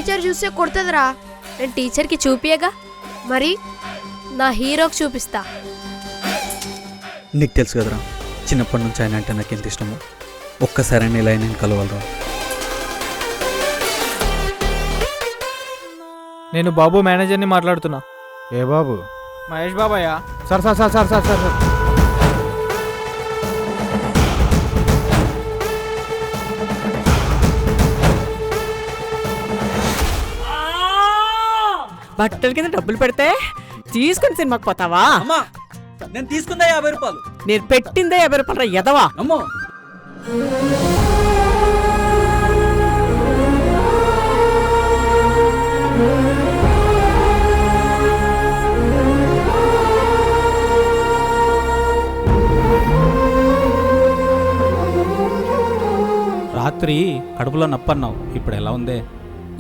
Teacher చూస్తే కొడుతుందిరా. నేను టీచర్కి చూపియగా, మరి నా హీరోకి చూపిస్తా. నీకు తెలుసు కదరా, చిన్నప్పటి నుంచి ఆయన అంటే నాకు ఎంత ఇష్టమో. ఒక్కసారి ఇలా నేను కలవాలరా. నేను బాబు మేనేజర్ని మాట్లాడుతున్నా. ఏ బాబు? మహేష్ బాబాయ్. Sir sir sir sir sir sir బట్టల కింద డబ్బులు పెడితే తీసుకుని సినిమాకి పోతావా? అమ్మా, నేను తీసుకుందా 50 రూపాయలు. నేను పెట్టిందే 50 రూపాయలు ఎదవా. అమ్మో, రాత్రి కడుపులో నొప్పన్నావు, ఇప్పుడు ఎలా ఉందే?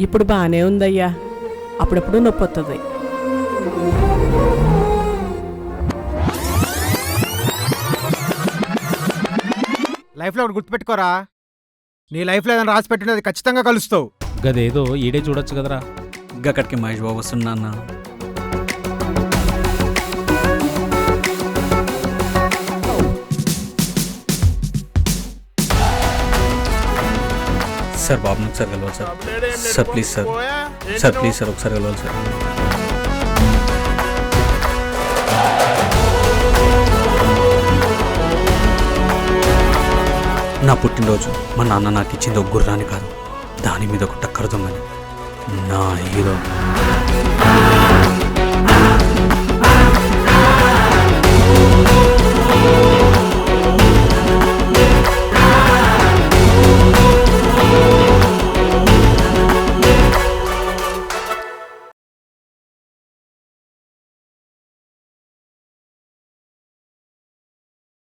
ఇప్పుడు బాగానే ఉందయ్యా, అప్పుడప్పుడు నొప్పి వస్తుంది. లైఫ్లో ఒకటి గుర్తుపెట్టుకోరా, నీ లైఫ్లో ఏదైనా రాసి పెట్టినది ఖచ్చితంగా కలుస్తావు. గదేదో ఈడే చూడొచ్చు కదరా. గక్కడికి మహేష్ బాబు వస్తున్నా అన్న. సార్ బాబుని ఒకసారి కలవాలి sir. Sir please sir, sir please sir ఒకసారి కలవాలి సార్. నా పుట్టినరోజు మా నాన్న నాకు ఇచ్చింది ఒక గుర్రాన్ని కాదు, దాని మీద ఒక టక్కర దొంగని. నా హీరో